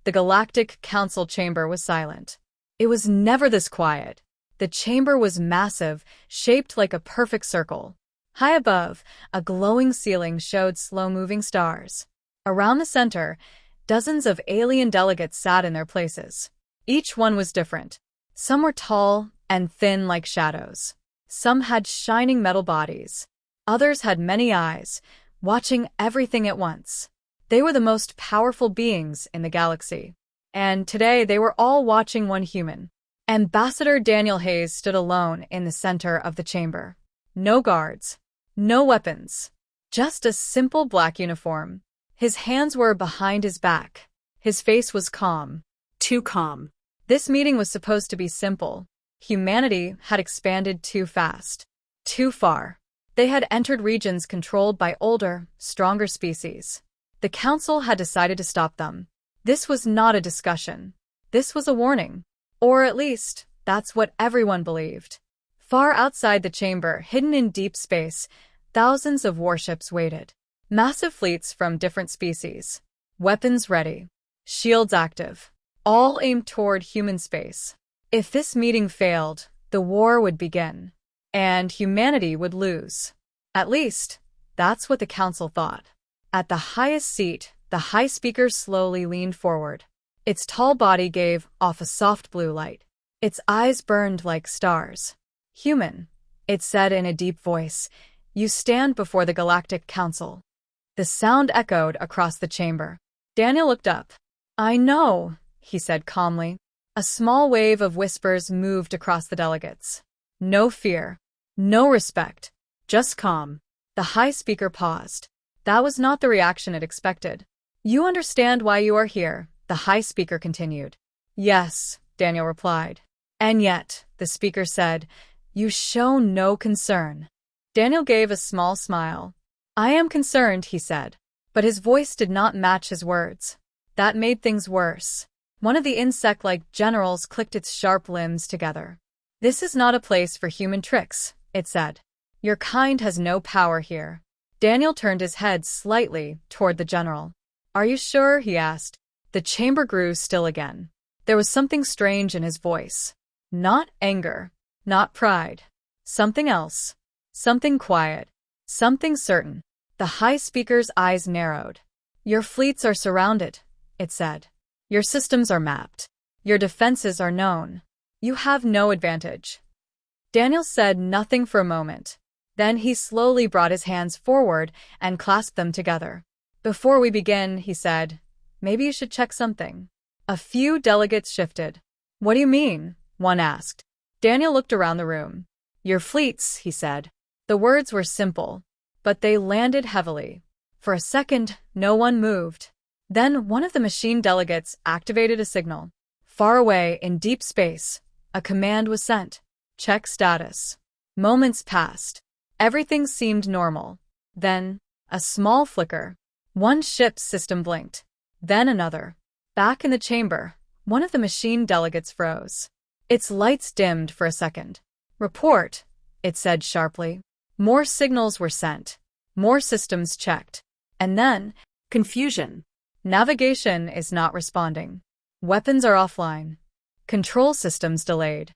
The Galactic Council chamber was silent. It was never this quiet. The chamber was massive, shaped like a perfect circle. High above, a glowing ceiling showed slow-moving stars. Around the center, dozens of alien delegates sat in their places. Each one was different. Some were tall and thin like shadows. Some had shining metal bodies. Others had many eyes, watching everything at once. They were the most powerful beings in the galaxy. And today they were all watching one human. Ambassador Daniel Hayes stood alone in the center of the chamber. No guards. No weapons. Just a simple black uniform. His hands were behind his back. His face was calm. Too calm. This meeting was supposed to be simple. Humanity had expanded too fast. Too far. They had entered regions controlled by older, stronger species. The Council had decided to stop them. This was not a discussion. This was a warning. Or at least, that's what everyone believed. Far outside the chamber, hidden in deep space, thousands of warships waited. Massive fleets from different species. Weapons ready. Shields active. All aimed toward human space. If this meeting failed, the war would begin. And humanity would lose. At least, that's what the Council thought. At the highest seat, the High Speaker slowly leaned forward. Its tall body gave off a soft blue light. Its eyes burned like stars. "Human," it said in a deep voice, "you stand before the Galactic Council." The sound echoed across the chamber. Daniel looked up. "I know," he said calmly. A small wave of whispers moved across the delegates. No fear. No respect. Just calm. The High Speaker paused. That was not the reaction it expected. "You understand why you are here," the High Speaker continued. "Yes," Daniel replied. "And yet," the Speaker said, "you show no concern." Daniel gave a small smile. "I am concerned," he said. But his voice did not match his words. That made things worse. One of the insect-like generals clicked its sharp limbs together. "This is not a place for human tricks," it said. "Your kind has no power here." Daniel turned his head slightly toward the general. "Are you sure?" he asked. The chamber grew still again. There was something strange in his voice. Not anger. Not pride. Something else. Something quiet. Something certain. The High Speaker's eyes narrowed. "Your fleets are surrounded," it said. "Your systems are mapped. Your defenses are known. You have no advantage." Daniel said nothing for a moment. Then he slowly brought his hands forward and clasped them together. "Before we begin," he said, "maybe you should check something." A few delegates shifted. "What do you mean?" one asked. Daniel looked around the room. "Your fleets," he said. The words were simple, but they landed heavily. For a second, no one moved. Then one of the machine delegates activated a signal. Far away in deep space, a command was sent. "Check status." Moments passed. Everything seemed normal. Then, a small flicker. One ship's system blinked. Then another. Back in the chamber, one of the machine delegates froze. Its lights dimmed for a second. "Report," it said sharply. More signals were sent. More systems checked. And then, confusion. Navigation is not responding. Weapons are offline. Control systems delayed.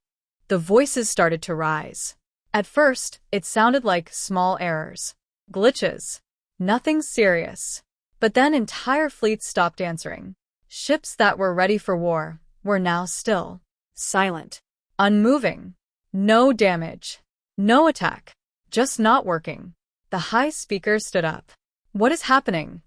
The voices started to rise. At first, it sounded like small errors. Glitches. Nothing serious. But then entire fleets stopped answering. Ships that were ready for war were now still. Silent. Unmoving. No damage. No attack. Just not working. The High Speaker stood up. "What is happening?"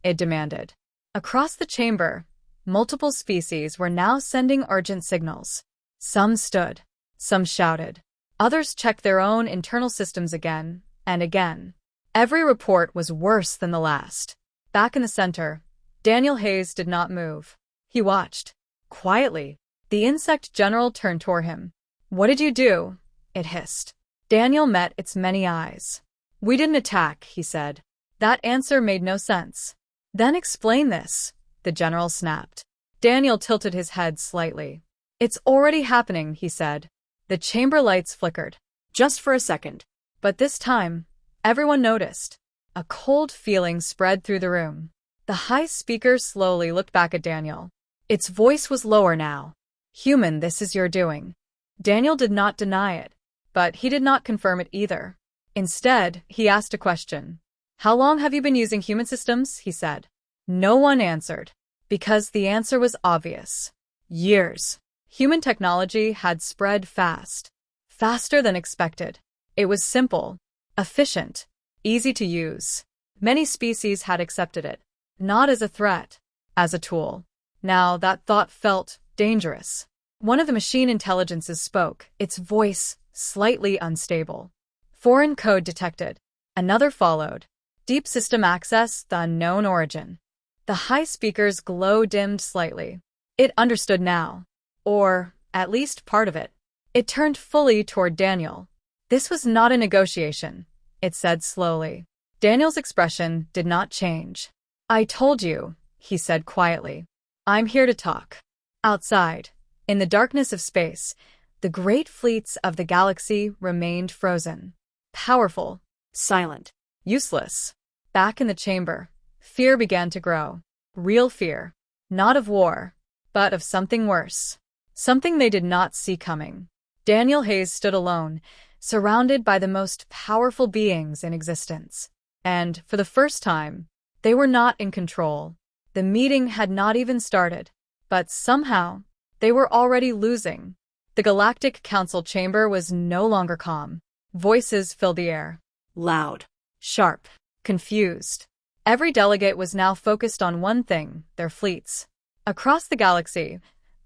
it demanded. Across the chamber, multiple species were now sending urgent signals. Some stood. Some shouted. Others checked their own internal systems again and again. Every report was worse than the last. Back in the center, Daniel Hayes did not move. He watched. Quietly, the insect general turned toward him. "What did you do?" it hissed. Daniel met its many eyes. "We didn't attack," he said. That answer made no sense. "Then explain this," the general snapped. Daniel tilted his head slightly. "It's already happening," he said. The chamber lights flickered. Just for a second. But this time, everyone noticed. A cold feeling spread through the room. The High Speaker slowly looked back at Daniel. Its voice was lower now. Human, this is your doing. Daniel did not deny it, but he did not confirm it either. Instead, he asked a question. How long have you been using human systems? He said. No one answered, because the answer was obvious. Years. Human technology had spread fast. Faster than expected. It was simple, efficient, easy to use. Many species had accepted it, not as a threat, as a tool. Now that thought felt dangerous. One of the machine intelligences spoke, its voice slightly unstable. Foreign code detected. Another followed. Deep system access, the unknown origin. The high speaker's glow dimmed slightly. It understood now. Or, at least part of it. It turned fully toward Daniel. This was not a negotiation, it said slowly. Daniel's expression did not change. I told you, he said quietly. I'm here to talk. Outside, in the darkness of space, the great fleets of the galaxy remained frozen. Powerful, silent, useless. Back in the chamber, fear began to grow. Real fear. Not of war, but of something worse. Something they did not see coming. Daniel Hayes stood alone, surrounded by the most powerful beings in existence. And, for the first time, they were not in control. The meeting had not even started, but somehow, they were already losing. The Galactic Council chamber was no longer calm. Voices filled the air. Loud, sharp, confused. Every delegate was now focused on one thing, their fleets. Across the galaxy,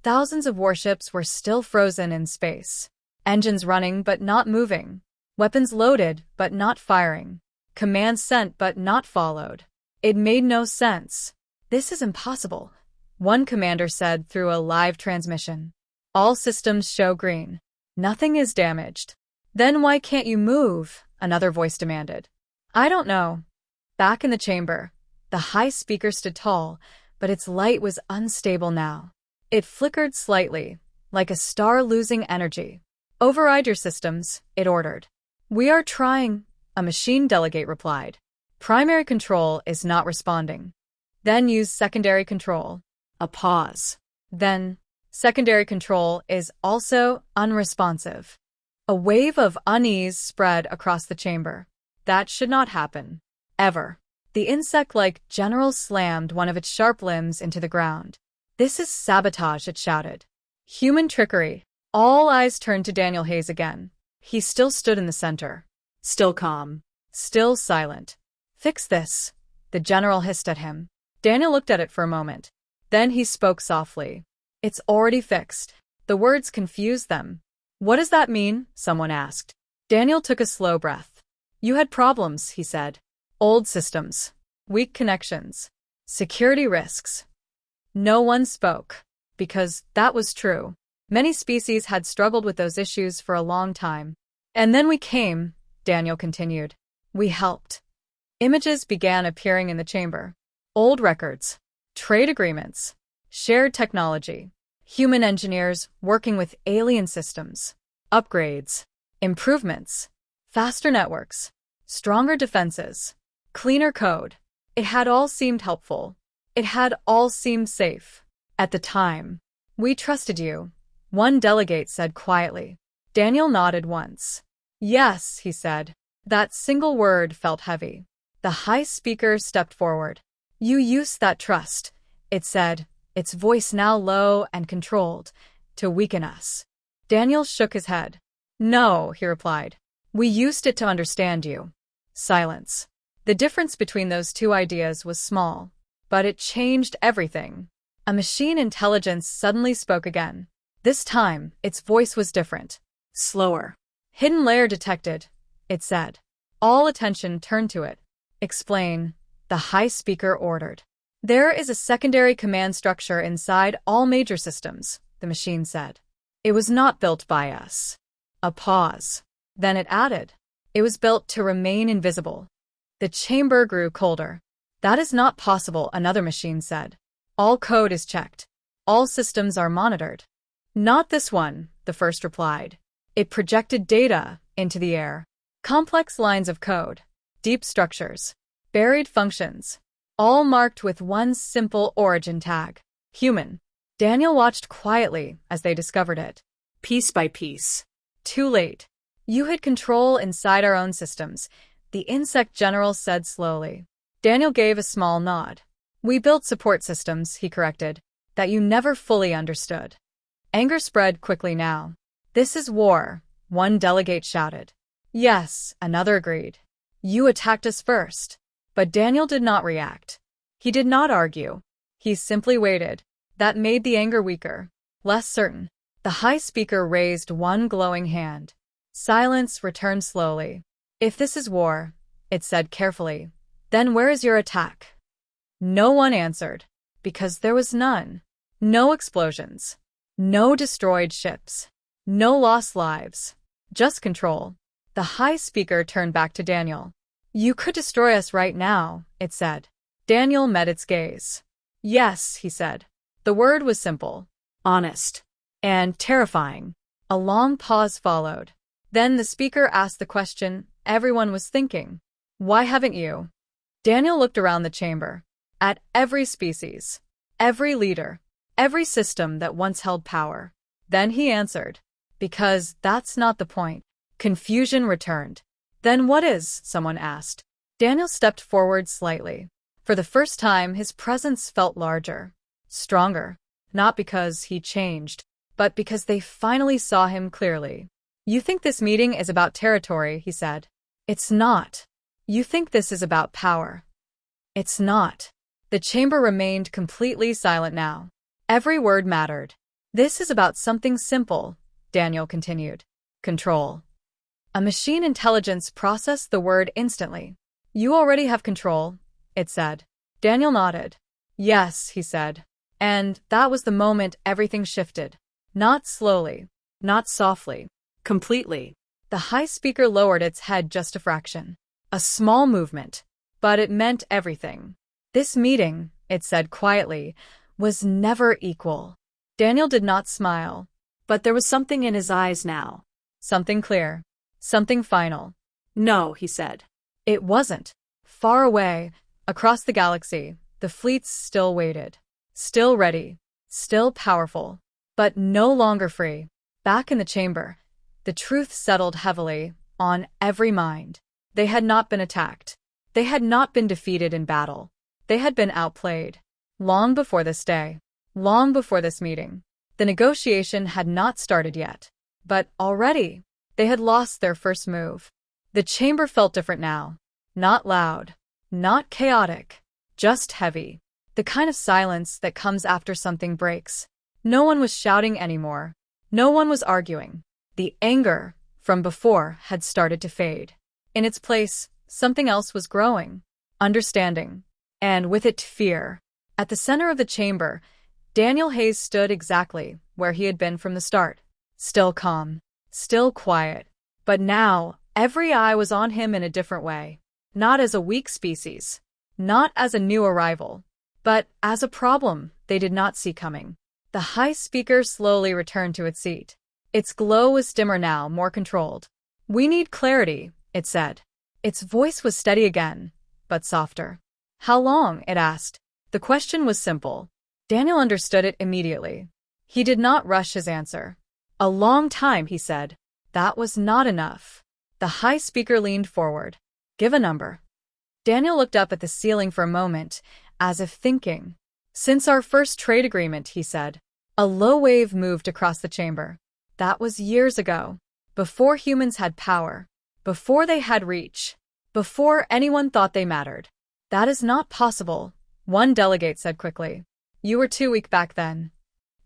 thousands of warships were still frozen in space. Engines running but not moving. Weapons loaded but not firing. Commands sent but not followed. It made no sense. This is impossible, one commander said through a live transmission. All systems show green. Nothing is damaged. Then why can't you move? Another voice demanded. I don't know. Back in the chamber, the high speaker stood tall, but its light was unstable now. It flickered slightly, like a star losing energy. Override your systems, it ordered. We are trying, a machine delegate replied. Primary control is not responding. Then use secondary control. A pause. Then, secondary control is also unresponsive. A wave of unease spread across the chamber. That should not happen. Ever. The insect-like general slammed one of its sharp limbs into the ground. This is sabotage, it shouted. Human trickery. All eyes turned to Daniel Hayes again. He still stood in the center. Still calm. Still silent. Fix this, the general hissed at him. Daniel looked at it for a moment. Then he spoke softly. It's already fixed. The words confused them. What does that mean? Someone asked. Daniel took a slow breath. You had problems, he said. Old systems. Weak connections. Security risks. No one spoke. Because that was true. Many species had struggled with those issues for a long time. And then we came, Daniel continued. We helped. Images began appearing in the chamber. Old records. Trade agreements. Shared technology. Human engineers working with alien systems. Upgrades. Improvements. Faster networks. Stronger defenses. Cleaner code. It had all seemed helpful. It had all seemed safe. At the time. We trusted you, one delegate said quietly. Daniel nodded once. Yes, he said. That single word felt heavy. The high speaker stepped forward. You used that trust, it said, its voice now low and controlled, to weaken us. Daniel shook his head. No, he replied. We used it to understand you. Silence. The difference between those two ideas was small, but it changed everything. A machine intelligence suddenly spoke again. This time, its voice was different. Slower. Hidden layer detected, it said. All attention turned to it. Explain, the high speaker ordered. There is a secondary command structure inside all major systems, the machine said. It was not built by us. A pause. Then it added. It was built to remain invisible. The chamber grew colder. That is not possible, another machine said. All code is checked. All systems are monitored. Not this one, the first replied. It projected data into the air. Complex lines of code. Deep structures. Buried functions. All marked with one simple origin tag. Human. Daniel watched quietly as they discovered it. Piece by piece. Too late. You had control inside our own systems, the insect general said slowly. Daniel gave a small nod. We built support systems, he corrected, that you never fully understood. Anger spread quickly now. This is war, one delegate shouted. Yes, another agreed. You attacked us first. But Daniel did not react. He did not argue. He simply waited. That made the anger weaker, less certain. The high speaker raised one glowing hand. Silence returned slowly. If this is war, it said carefully, then where is your attack? No one answered, because there was none. No explosions. No destroyed ships. No lost lives. Just control. The high speaker turned back to Daniel. You could destroy us right now, it said. Daniel met its gaze. Yes, he said. The word was simple, Honest. and terrifying. A long pause followed. Then the speaker asked the question everyone was thinking. Why haven't you? Daniel looked around the chamber. At every species. Every leader. Every system that once held power. Then he answered. Because that's not the point. Confusion returned. Then what is? Someone asked. Daniel stepped forward slightly. For the first time, his presence felt larger. Stronger. Not because he changed, but because they finally saw him clearly. You think this meeting is about territory, he said. It's not. You think this is about power. It's not. The chamber remained completely silent now. Every word mattered. This is about something simple, Daniel continued. Control. A machine intelligence processed the word instantly. You already have control, it said. Daniel nodded. Yes, he said. And that was the moment everything shifted. Not slowly. Not softly. Completely. The high speaker lowered its head just a fraction. A small movement. But it meant everything. This meeting, it said quietly, was never equal. Daniel did not smile. But there was something in his eyes now. Something clear. Something final. No, he said. It wasn't. Far away, across the galaxy, the fleets still waited. Still ready. Still powerful. But no longer free. Back in the chamber, the truth settled heavily on every mind. They had not been attacked. They had not been defeated in battle. They had been outplayed. Long before this day. Long before this meeting. The negotiation had not started yet. But already, they had lost their first move. The chamber felt different now. Not loud. Not chaotic. Just heavy. The kind of silence that comes after something breaks. No one was shouting anymore. No one was arguing. The anger from before had started to fade. In its place, something else was growing. Understanding. And with it, fear. At the center of the chamber, Daniel Hayes stood exactly where he had been from the start. Still calm. Still quiet. But now, every eye was on him in a different way. Not as a weak species. Not as a new arrival. But as a problem they did not see coming. The high speaker slowly returned to its seat. Its glow was dimmer now, more controlled. We need clarity, it said. Its voice was steady again, but softer. How long? It asked. The question was simple. Daniel understood it immediately. He did not rush his answer. A long time, he said. That was not enough. The high speaker leaned forward. Give a number. Daniel looked up at the ceiling for a moment, as if thinking. Since our first trade agreement, he said. A low wave moved across the chamber. That was years ago. Before humans had power. Before they had reach. Before anyone thought they mattered. That is not possible, one delegate said quickly. You were too weak back then.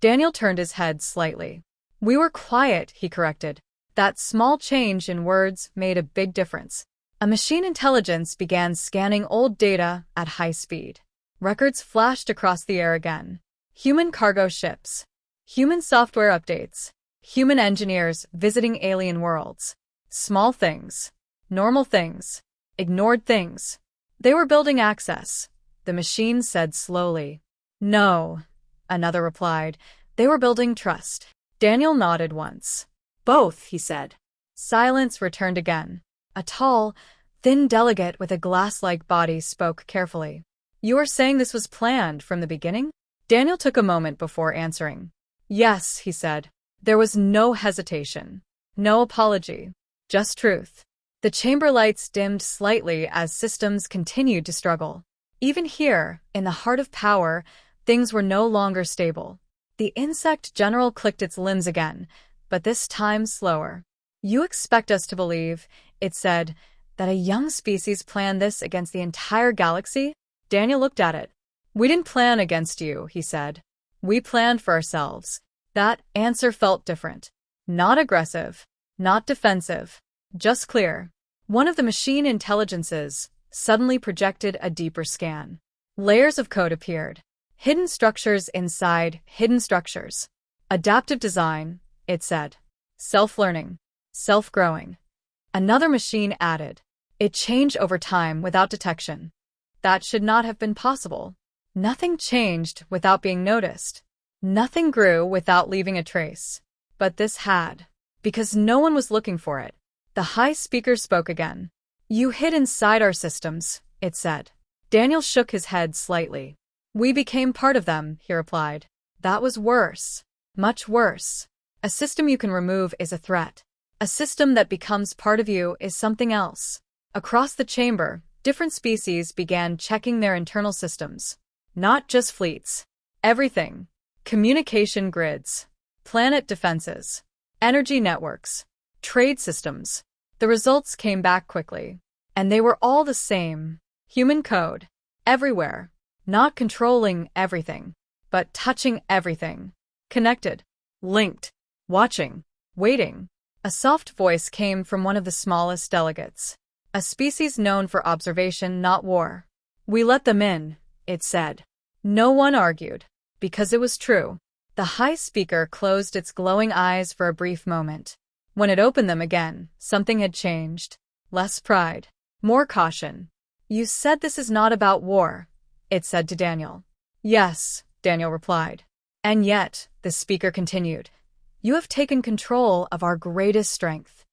Daniel turned his head slightly. We were quiet, he corrected. That small change in words made a big difference. A machine intelligence began scanning old data at high speed. Records flashed across the air again. Human cargo ships. Human software updates. Human engineers visiting alien worlds. Small things. Normal things. Ignored things. They were building access, the machine said slowly. No, another replied. They were building trust. Daniel nodded once. Both, he said. Silence returned again. A tall, thin delegate with a glass-like body spoke carefully. You are saying this was planned from the beginning? Daniel took a moment before answering. Yes, he said. There was no hesitation. No apology. Just truth. The chamber lights dimmed slightly as systems continued to struggle. Even here, in the heart of power, things were no longer stable. The insect general clicked its limbs again, but this time slower. You expect us to believe, it said, that a young species planned this against the entire galaxy? Daniel looked at it. We didn't plan against you, he said. We planned for ourselves. That answer felt different. Not aggressive. Not defensive. Just clear. One of the machine intelligences suddenly projected a deeper scan. Layers of code appeared. Hidden structures inside hidden structures. Adaptive design, it said. Self-learning. Self-growing. Another machine added. It changed over time without detection. That should not have been possible. Nothing changed without being noticed. Nothing grew without leaving a trace. But this had. Because no one was looking for it. The high speaker spoke again. You hid inside our systems, it said. Daniel shook his head slightly. We became part of them, he replied. That was worse. Much worse. A system you can remove is a threat. A system that becomes part of you is something else. Across the chamber, different species began checking their internal systems. Not just fleets. Everything. Communication grids. Planet defenses. Energy networks. Trade systems. The results came back quickly. And they were all the same. Human code. Everywhere. Not controlling everything, but touching everything. Connected. Linked. Watching. Waiting. A soft voice came from one of the smallest delegates. A species known for observation, not war. We let them in, it said. No one argued. Because it was true. The high speaker closed its glowing eyes for a brief moment. When it opened them again, something had changed. Less pride. More caution. You said this is not about war, it said to Daniel. Yes, Daniel replied. And yet, the speaker continued. You have taken control of our greatest strength.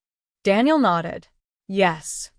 Daniel nodded. Yes.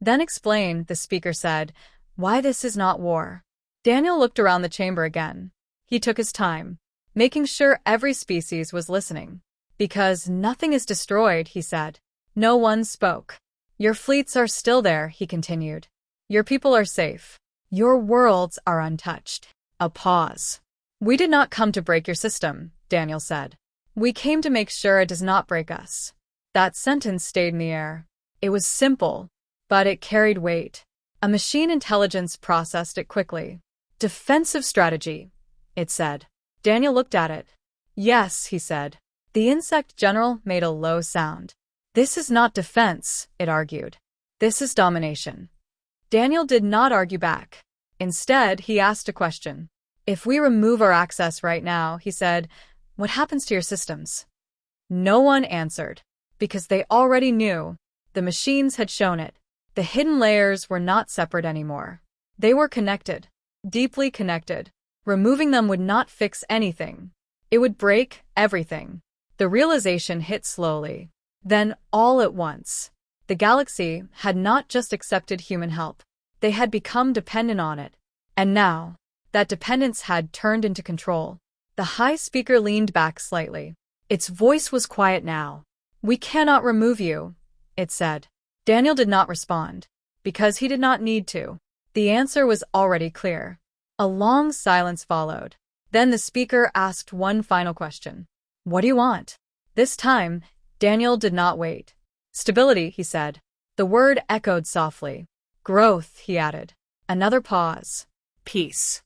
Then explain, the speaker said, why this is not war. Daniel looked around the chamber again. He took his time, making sure every species was listening. Because nothing is destroyed, he said. No one spoke. Your fleets are still there, he continued. Your people are safe. Your worlds are untouched. A pause. We did not come to break your system, Daniel said. We came to make sure it does not break us. That sentence stayed in the air. It was simple, but it carried weight. A machine intelligence processed it quickly. Defensive strategy, it said. Daniel looked at it. Yes, he said. The insect general made a low sound. This is not defense, it argued. This is domination. Daniel did not argue back. Instead, he asked a question. If we remove our access right now, he said, what happens to your systems? No one answered. Because they already knew. The machines had shown it. The hidden layers were not separate anymore. They were connected. Deeply connected. Removing them would not fix anything. It would break everything. The realization hit slowly. Then, all at once. The galaxy had not just accepted human help. They had become dependent on it. And now, that dependence had turned into control. The high speaker leaned back slightly. Its voice was quiet now. We cannot remove you, it said. Daniel did not respond. Because he did not need to. The answer was already clear. A long silence followed. Then the speaker asked one final question. What do you want? This time, Daniel did not wait. Stability, he said. The word echoed softly. Growth, he added. Another pause. Peace.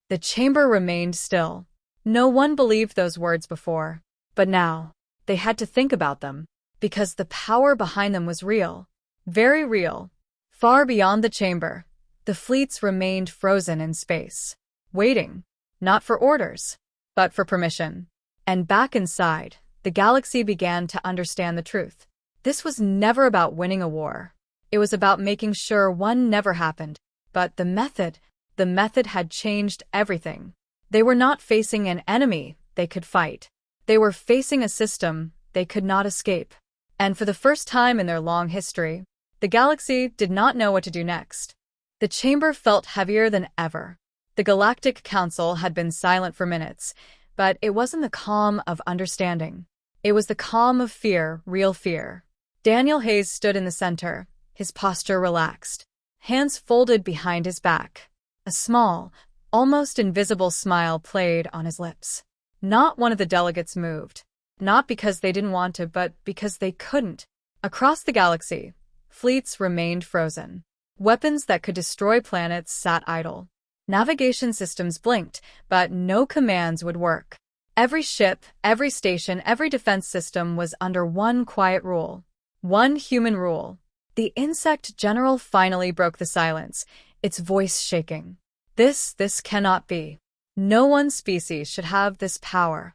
The chamber remained still. No one believed those words before. But now, they had to think about them. Because the power behind them was real. Very real. Far beyond the chamber, the fleets remained frozen in space. Waiting. Not for orders, but for permission. And back inside, the galaxy began to understand the truth. This was never about winning a war. It was about making sure one never happened. But the method had changed everything. They were not facing an enemy they could fight. They were facing a system they could not escape. And for the first time in their long history, the galaxy did not know what to do next. The chamber felt heavier than ever. The Galactic Council had been silent for minutes, but it wasn't the calm of understanding. It was the calm of fear, real fear. Daniel Hayes stood in the center, his posture relaxed, hands folded behind his back. A small, almost invisible smile played on his lips. Not one of the delegates moved. Not because they didn't want to, but because they couldn't. Across the galaxy, fleets remained frozen. Weapons that could destroy planets sat idle. Navigation systems blinked, but no commands would work. Every ship, every station, every defense system was under one quiet rule. One human rule. The insect general finally broke the silence, its voice shaking. This cannot be. No one species should have this power.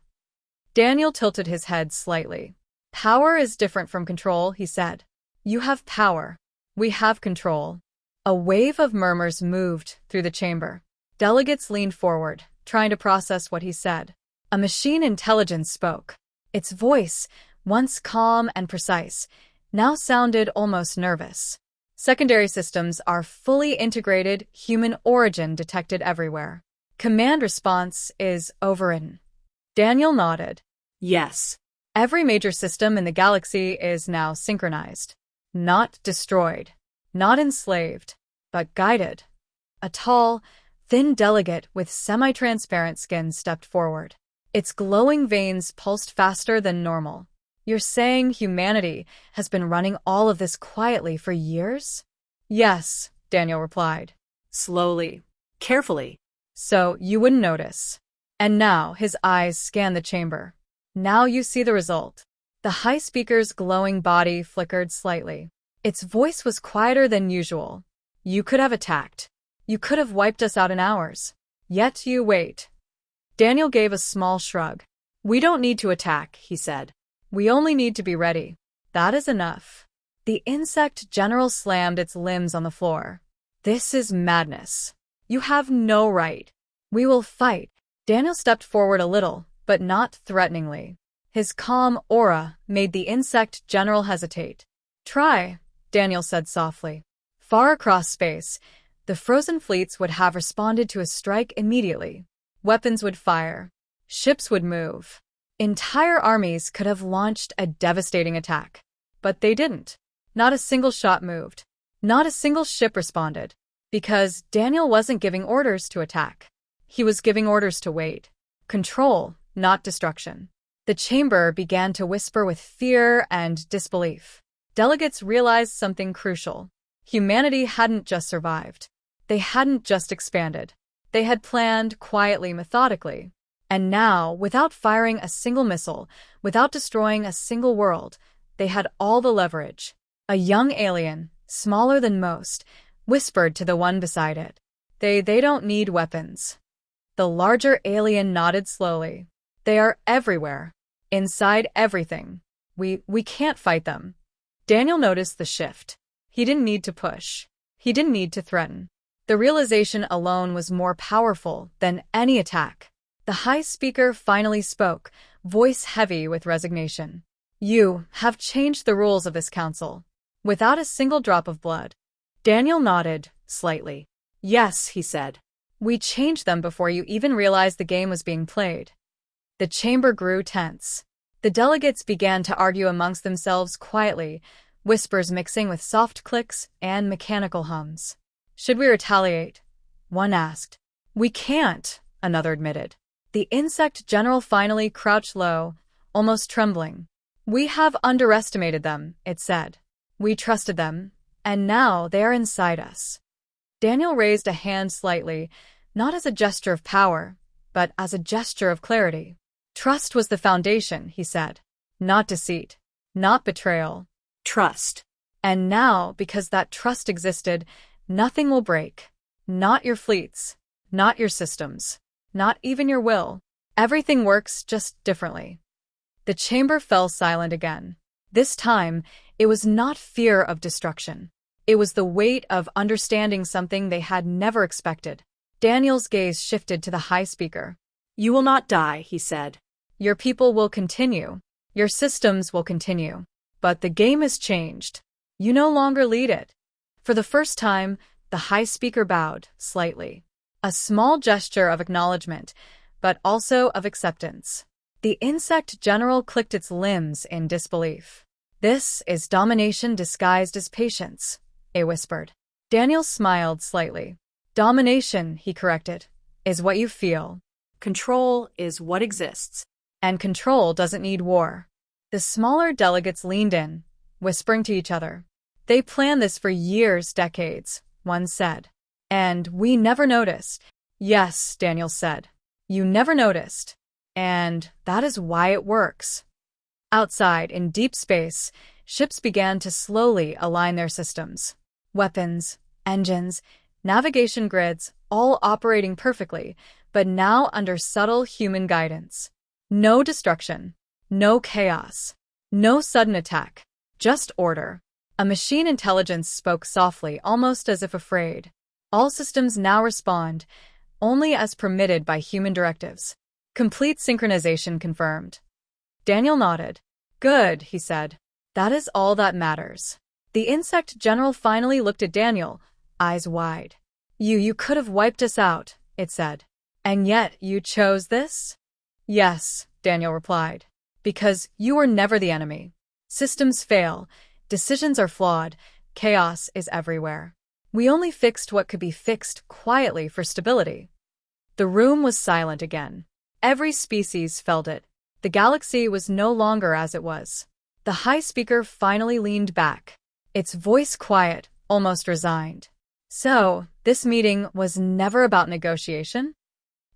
Daniel tilted his head slightly. Power is different from control, he said. You have power. We have control. A wave of murmurs moved through the chamber. Delegates leaned forward, trying to process what he said. A machine intelligence spoke. Its voice, once calm and precise, now sounded almost nervous. Secondary systems are fully integrated, human origin detected everywhere. Command response is overridden. Daniel nodded. Yes. Every major system in the galaxy is now synchronized. Not destroyed. Not enslaved, but guided. A tall, thin delegate with semi-transparent skin stepped forward. Its glowing veins pulsed faster than normal. You're saying humanity has been running all of this quietly for years? Yes, Daniel replied. Slowly. Carefully. So you wouldn't notice. And now his eyes scanned the chamber. Now you see the result. The high speaker's glowing body flickered slightly. Its voice was quieter than usual. You could have attacked. You could have wiped us out in hours. Yet you wait. Daniel gave a small shrug. We don't need to attack, he said. We only need to be ready. That is enough. The insect general slammed its limbs on the floor. This is madness. You have no right. We will fight. Daniel stepped forward a little, but not threateningly. His calm aura made the insect general hesitate. Try, Daniel said softly. Far across space, the frozen fleets would have responded to a strike immediately. Weapons would fire. Ships would move. Entire armies could have launched a devastating attack. But they didn't. Not a single shot moved. Not a single ship responded. Because Daniel wasn't giving orders to attack. He was giving orders to wait. Control, not destruction. The chamber began to whisper with fear and disbelief. Delegates realized something crucial. Humanity hadn't just survived. They hadn't just expanded. They had planned quietly, methodically. And now, without firing a single missile, without destroying a single world, they had all the leverage. A young alien, smaller than most, whispered to the one beside it. They don't need weapons. The larger alien nodded slowly. They are everywhere. Inside everything. We can't fight them. Daniel noticed the shift. He didn't need to push. He didn't need to threaten. The realization alone was more powerful than any attack. The high speaker finally spoke, voice heavy with resignation. You have changed the rules of this council. Without a single drop of blood. Daniel nodded, slightly. Yes, he said. We changed them before you even realized the game was being played. The chamber grew tense. The delegates began to argue amongst themselves quietly, whispers mixing with soft clicks and mechanical hums. Should we retaliate? One asked. We can't, another admitted. The insect general finally crouched low, almost trembling. We have underestimated them, it said. We trusted them, and now they are inside us. Daniel raised a hand slightly, not as a gesture of power, but as a gesture of clarity. Trust was the foundation, he said. Not deceit. Not betrayal. Trust. And now, because that trust existed, nothing will break. Not your fleets. Not your systems. Not even your will. Everything works just differently. The chamber fell silent again. This time, it was not fear of destruction. It was the weight of understanding something they had never expected. Daniel's gaze shifted to the high speaker. You will not die, he said. Your people will continue. Your systems will continue. But the game has changed. You no longer lead it. For the first time, the high speaker bowed, slightly. A small gesture of acknowledgement, but also of acceptance. The insect general clicked its limbs in disbelief. This is domination disguised as patience, it whispered. Daniel smiled slightly. Domination, he corrected, is what you feel. Control is what exists. And control doesn't need war. The smaller delegates leaned in, whispering to each other. They planned this for years, decades, one said. And we never noticed. Yes, Daniel said. You never noticed. And that is why it works. Outside, in deep space, ships began to slowly align their systems. Weapons, engines, navigation grids, all operating perfectly, but now under subtle human guidance. No destruction, no chaos, no sudden attack, just order. A machine intelligence spoke softly, almost as if afraid. All systems now respond, only as permitted by human directives. Complete synchronization confirmed. Daniel nodded. Good, he said. That is all that matters. The insect general finally looked at Daniel, eyes wide. You could have wiped us out, it said. And yet you chose this? Yes, Daniel replied. Because you were never the enemy. Systems fail, decisions are flawed, chaos is everywhere. We only fixed what could be fixed quietly for stability. The room was silent again. Every species felt it. The galaxy was no longer as it was. The high speaker finally leaned back, its voice quiet, almost resigned. So, this meeting was never about negotiation?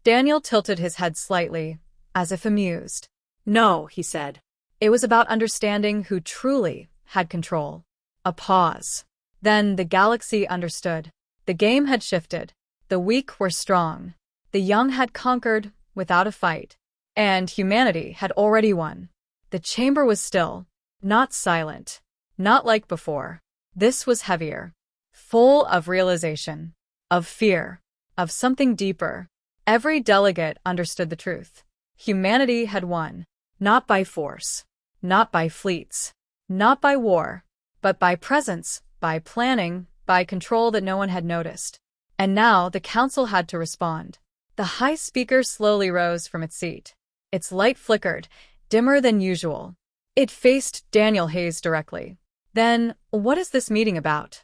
Daniel tilted his head slightly, as if amused. No, he said. It was about understanding who truly had control. A pause. Then the galaxy understood. The game had shifted. The weak were strong. The young had conquered without a fight. And humanity had already won. The chamber was still, not silent, not like before. This was heavier, full of realization, of fear, of something deeper. Every delegate understood the truth. Humanity had won, not by force, not by fleets, not by war, but by presence, by planning, by control that no one had noticed. And now the council had to respond. The high speaker slowly rose from its seat. Its light flickered, dimmer than usual. It faced Daniel Hayes directly. Then, what is this meeting about?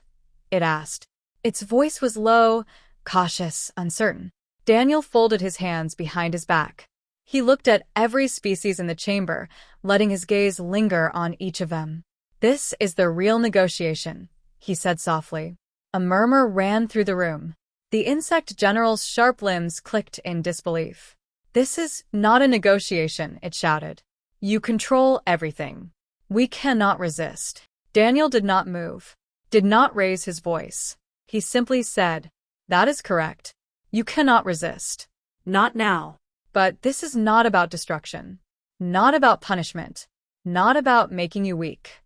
It asked. Its voice was low, cautious, uncertain. Daniel folded his hands behind his back. He looked at every species in the chamber, letting his gaze linger on each of them. This is the real negotiation, he said softly. A murmur ran through the room. The insect general's sharp limbs clicked in disbelief. This is not a negotiation, it shouted. You control everything. We cannot resist. Daniel did not move, did not raise his voice. He simply said, that is correct. You cannot resist. Not now. But this is not about destruction. Not about punishment. Not about making you weak.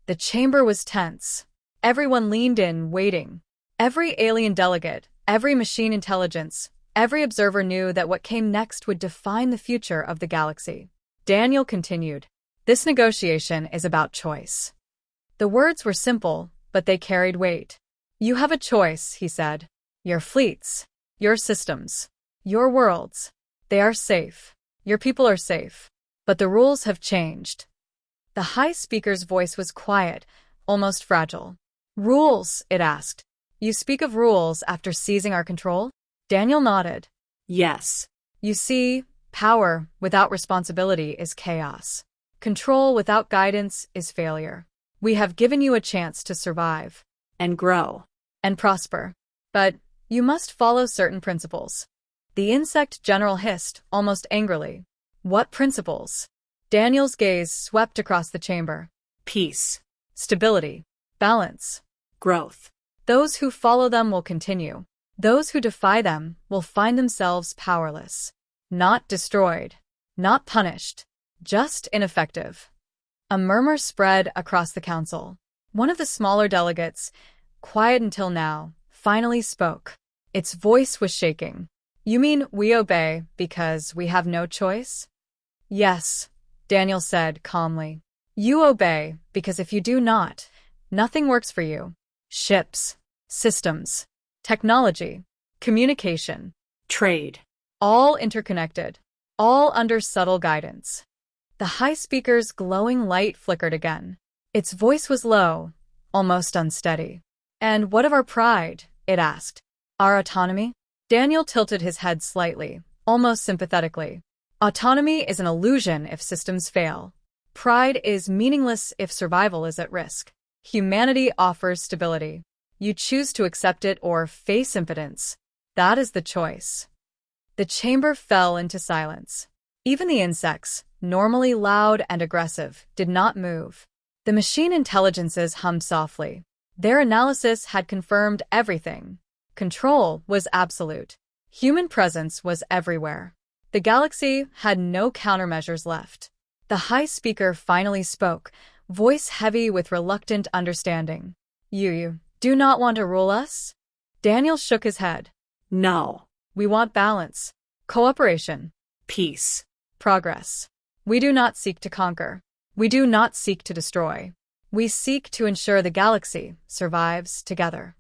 The chamber was tense. Everyone leaned in, waiting. Every alien delegate, every machine intelligence, every observer knew that what came next would define the future of the galaxy. Daniel continued, this negotiation is about choice. The words were simple, but they carried weight. You have a choice, he said. Your fleets, your systems, your worlds, they are safe. Your people are safe. But the rules have changed. The high speaker's voice was quiet, almost fragile. Rules, it asked. You speak of rules after seizing our control? Daniel nodded. Yes. You see, power without responsibility is chaos. Control without guidance is failure. We have given you a chance to survive. And grow. And prosper. But you must follow certain principles. The insect general hissed, almost angrily. What principles? Daniel's gaze swept across the chamber. Peace. Stability. Balance. Growth. Those who follow them will continue. Those who defy them will find themselves powerless. Not destroyed. Not punished. Just ineffective. A murmur spread across the council. One of the smaller delegates, quiet until now, finally spoke. Its voice was shaking. You mean we obey because we have no choice? Yes, Daniel said calmly. You obey because if you do not, nothing works for you. Ships, systems, technology, communication, trade. All interconnected, all under subtle guidance. The high speaker's glowing light flickered again. Its voice was low, almost unsteady. "And what of our pride?" it asked. "Our autonomy?" Daniel tilted his head slightly, almost sympathetically. "Autonomy is an illusion if systems fail. Pride is meaningless if survival is at risk. Humanity offers stability. You choose to accept it or face impotence. That is the choice." The chamber fell into silence. Even the insects, normally loud and aggressive, did not move. The machine intelligences hummed softly. Their analysis had confirmed everything. Control was absolute. Human presence was everywhere. The galaxy had no countermeasures left. The high speaker finally spoke, voice heavy with reluctant understanding. You do not want to rule us?" Daniel shook his head. No. "We want balance, cooperation, Peace. progress. We do not seek to conquer. We do not seek to destroy. We seek to ensure the galaxy survives together."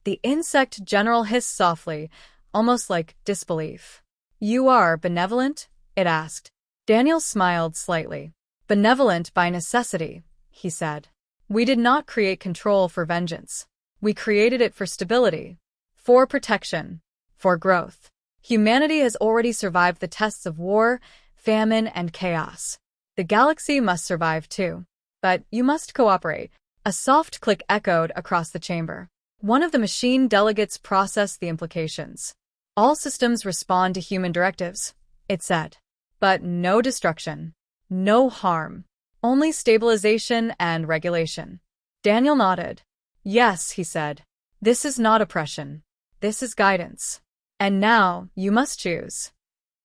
The insect general hissed softly, almost like disbelief. "You are benevolent?" it asked. Daniel smiled slightly. "Benevolent by necessity," he said. "We did not create control for vengeance. We created it for stability, for protection, for growth. Humanity has already survived the tests of war, famine, and chaos. The galaxy must survive too. But you must cooperate." A soft click echoed across the chamber. One of the machine delegates processed the implications. "All systems respond to human directives," it said. "But no destruction, no harm, only stabilization and regulation." Daniel nodded. "Yes," he said. "This is not oppression. This is guidance. And now you must choose."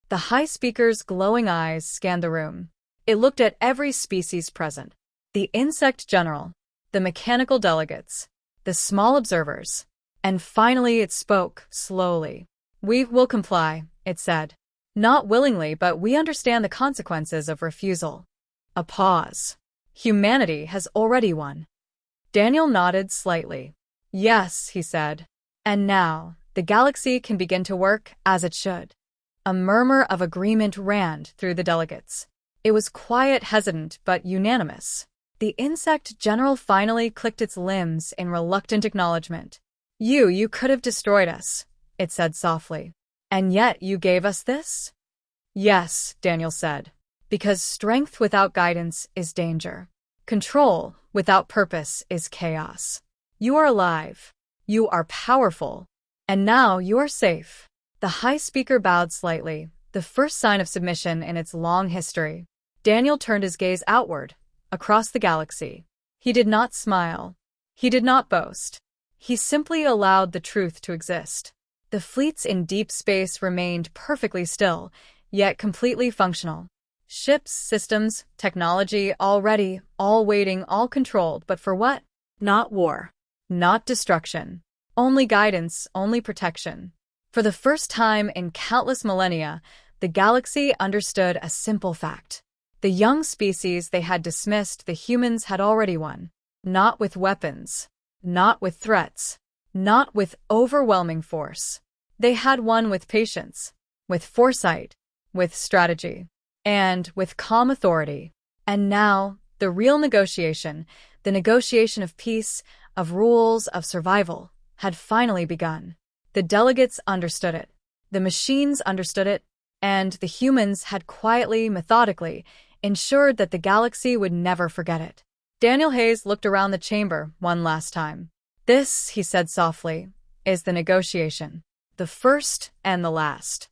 The high speaker's glowing eyes scanned the room. It looked at every species present. The insect general, the mechanical delegates, the small observers. And finally it spoke, slowly. "We will comply," it said. "Not willingly, but we understand the consequences of refusal." A pause. "Humanity has already won." Daniel nodded slightly. "Yes," he said. "And now, the galaxy can begin to work as it should." A murmur of agreement ran through the delegates. It was quiet, hesitant, but unanimous. The insect general finally clicked its limbs in reluctant acknowledgement. You could have destroyed us," it said softly. "And yet you gave us this?" "Yes," Daniel said. "Because strength without guidance is danger. Control without purpose is chaos. You are alive. You are powerful. And now you are safe." The high speaker bowed slightly, the first sign of submission in its long history. Daniel turned his gaze outward, across the galaxy. He did not smile. He did not boast. He simply allowed the truth to exist. The fleets in deep space remained perfectly still, yet completely functional. Ships, systems, technology, all ready, all waiting, all controlled, but for what? Not war. Not destruction. Only guidance, only protection. For the first time in countless millennia, the galaxy understood a simple fact. The young species they had dismissed, the humans had already won. Not with weapons. Not with threats. Not with overwhelming force. They had won with patience, with foresight, with strategy, and with calm authority. And now, the real negotiation, the negotiation of peace, of rules, of survival, had finally begun. The delegates understood it. The machines understood it. And the humans had quietly, methodically, ensured that the galaxy would never forget it. Daniel Hayes looked around the chamber one last time. "This," he said softly, "is the negotiation. The first and the last."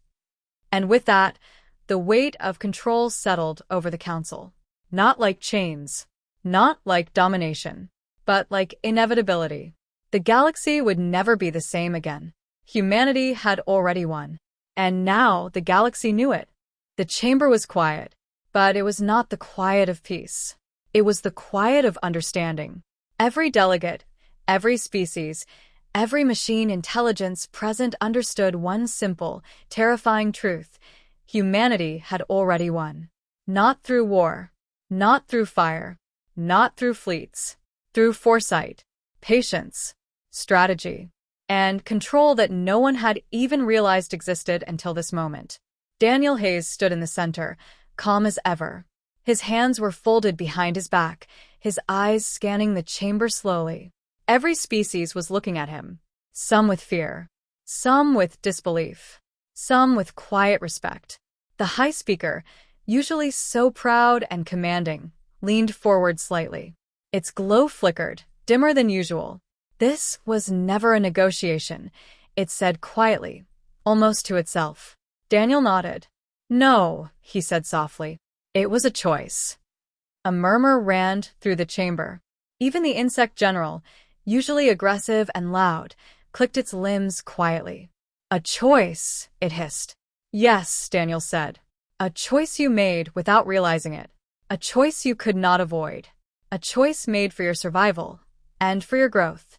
And with that, the weight of control settled over the council. Not like chains, not like domination, but like inevitability. The galaxy would never be the same again. Humanity had already won. And now the galaxy knew it. The chamber was quiet, but it was not the quiet of peace. It was the quiet of understanding. Every delegate, every species, every machine intelligence present understood one simple, terrifying truth. Humanity had already won. Not through war, not through fire, not through fleets, through foresight, patience, strategy, and control that no one had even realized existed until this moment. Daniel Hayes stood in the center, calm as ever. His hands were folded behind his back, his eyes scanning the chamber slowly. Every species was looking at him, some with fear, some with disbelief, some with quiet respect. The high speaker, usually so proud and commanding, leaned forward slightly. Its glow flickered, dimmer than usual. This was never a negotiation, it said quietly, almost to itself. Daniel nodded. No, he said softly. It was a choice. A murmur ran through the chamber. Even the insect general, usually aggressive and loud, clicked its limbs quietly. A choice, it hissed. Yes, Daniel said. A choice you made without realizing it. A choice you could not avoid. A choice made for your survival and for your growth.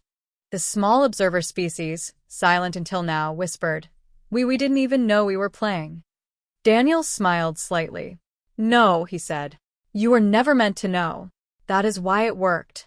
The small observer species, silent until now, whispered, We didn't even know we were playing. Daniel smiled slightly. No, he said. You were never meant to know. That is why it worked.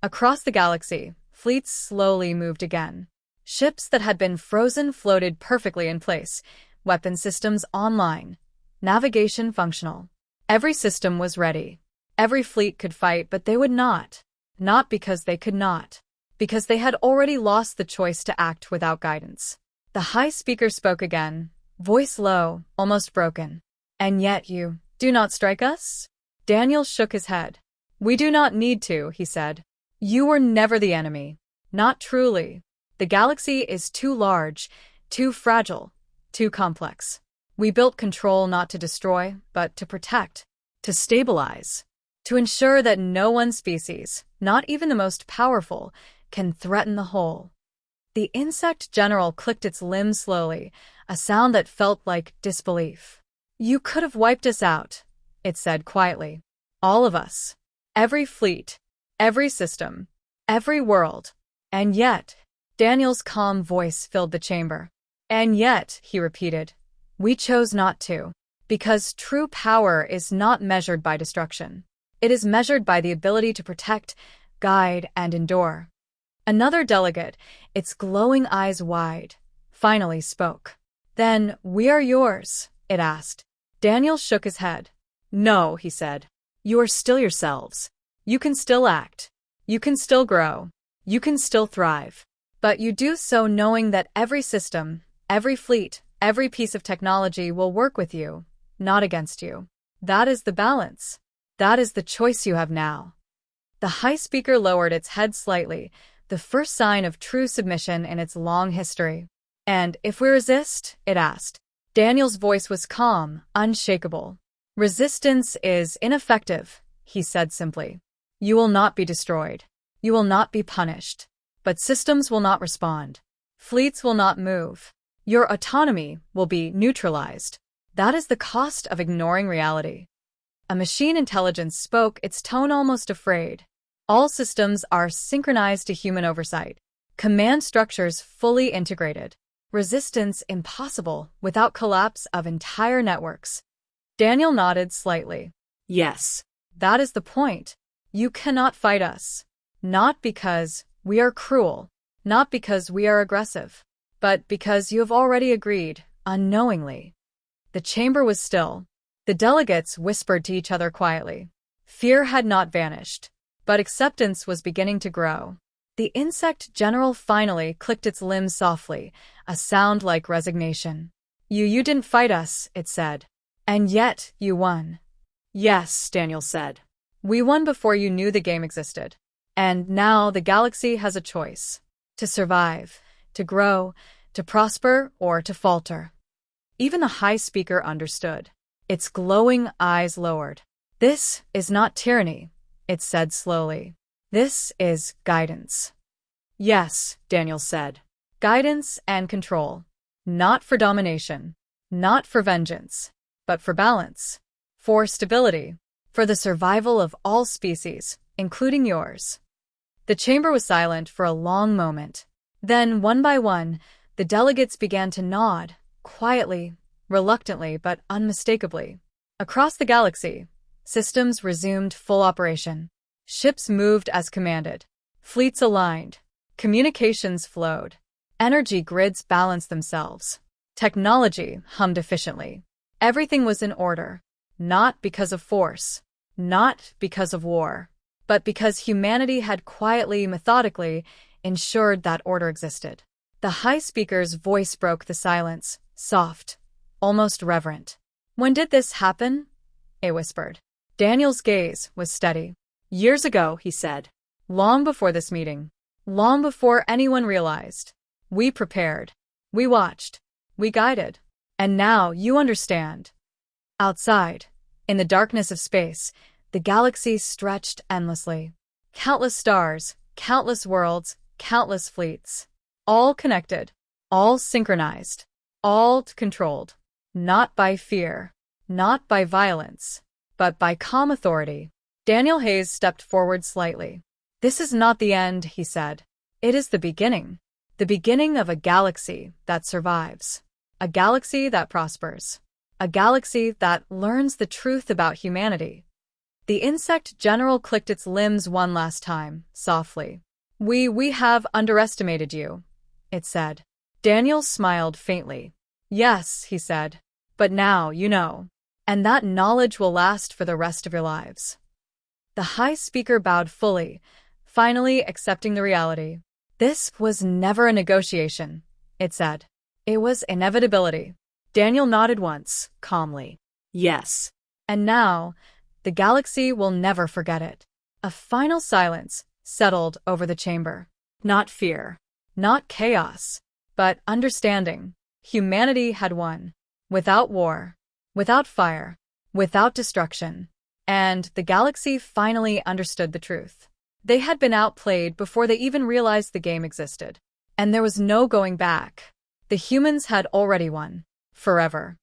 Across the galaxy, fleets slowly moved again. Ships that had been frozen floated perfectly in place, weapon systems online, navigation functional. Every system was ready. Every fleet could fight, but they would not. Not because they could not. Because they had already lost the choice to act without guidance. The high speaker spoke again, voice low, almost broken. And yet you do not strike us? Daniel shook his head. We do not need to, he said. You were never the enemy. Not truly. The galaxy is too large, too fragile, too complex. We built control not to destroy, but to protect, to stabilize, to ensure that no one species, not even the most powerful, can threaten the whole. The insect general clicked its limbs slowly, a sound that felt like disbelief. You could have wiped us out, it said quietly. All of us. Every fleet. Every system. Every world. And yet, Daniel's calm voice filled the chamber. And yet, he repeated, we chose not to. Because true power is not measured by destruction. It is measured by the ability to protect, guide, and endure. Another delegate, its glowing eyes wide, finally spoke. Then, we are yours, it asked. Daniel shook his head. No, he said. You are still yourselves. You can still act. You can still grow. You can still thrive. But you do so knowing that every system, every fleet, every piece of technology will work with you, not against you. That is the balance. That is the choice you have now. The high speaker lowered its head slightly, the first sign of true submission in its long history. And if we resist, it asked. Daniel's voice was calm, unshakable. Resistance is ineffective, he said simply. You will not be destroyed. You will not be punished. But systems will not respond. Fleets will not move. Your autonomy will be neutralized. That is the cost of ignoring reality. A machine intelligence spoke, its tone almost afraid. All systems are synchronized to human oversight. Command structures fully integrated. Resistance impossible without collapse of entire networks. Daniel nodded slightly. Yes. That is the point. You cannot fight us. Not because we are cruel, not because we are aggressive, but because you have already agreed, unknowingly. The chamber was still. The delegates whispered to each other quietly. Fear had not vanished, but acceptance was beginning to grow. The insect general finally clicked its limbs softly, a sound like resignation. You didn't fight us, it said. And yet, you won. Yes, Daniel said. We won before you knew the game existed. And now the galaxy has a choice. To survive, to grow, to prosper, or to falter. Even the high speaker understood. Its glowing eyes lowered. This is not tyranny, it said slowly. This is guidance. Yes, Daniel said. Guidance and control. Not for domination. Not for vengeance. But for balance. For stability. For the survival of all species, including yours. The chamber was silent for a long moment. Then, one by one, the delegates began to nod, quietly, reluctantly but unmistakably. Across the galaxy, systems resumed full operation. Ships moved as commanded. Fleets aligned. Communications flowed. Energy grids balanced themselves. Technology hummed efficiently. Everything was in order, not because of force, not because of war, but because humanity had quietly, methodically ensured that order existed. The high speaker's voice broke the silence, soft, almost reverent. "When did this happen?" it whispered. Daniel's gaze was steady. "Years ago," he said. "Long before this meeting. Long before anyone realized. We prepared. We watched. We guided. And now you understand." Outside, in the darkness of space, the galaxy stretched endlessly. Countless stars, countless worlds, countless fleets. All connected, all synchronized, all controlled. Not by fear, not by violence, but by calm authority. Daniel Hayes stepped forward slightly. "This is not the end," he said. "It is the beginning. The beginning of a galaxy that survives. A galaxy that prospers. A galaxy that learns the truth about humanity." The insect general clicked its limbs one last time, softly. We have underestimated you," it said. Daniel smiled faintly. "Yes," he said. "But now you know. And that knowledge will last for the rest of your lives." The high speaker bowed fully, finally accepting the reality. "This was never a negotiation," it said. "It was inevitability." Daniel nodded once, calmly. Yes. "And now, the galaxy will never forget it." A final silence settled over the chamber. Not fear, not chaos, but understanding. Humanity had won. Without war, without fire, without destruction. And the galaxy finally understood the truth. They had been outplayed before they even realized the game existed. And there was no going back. The humans had already won. Forever.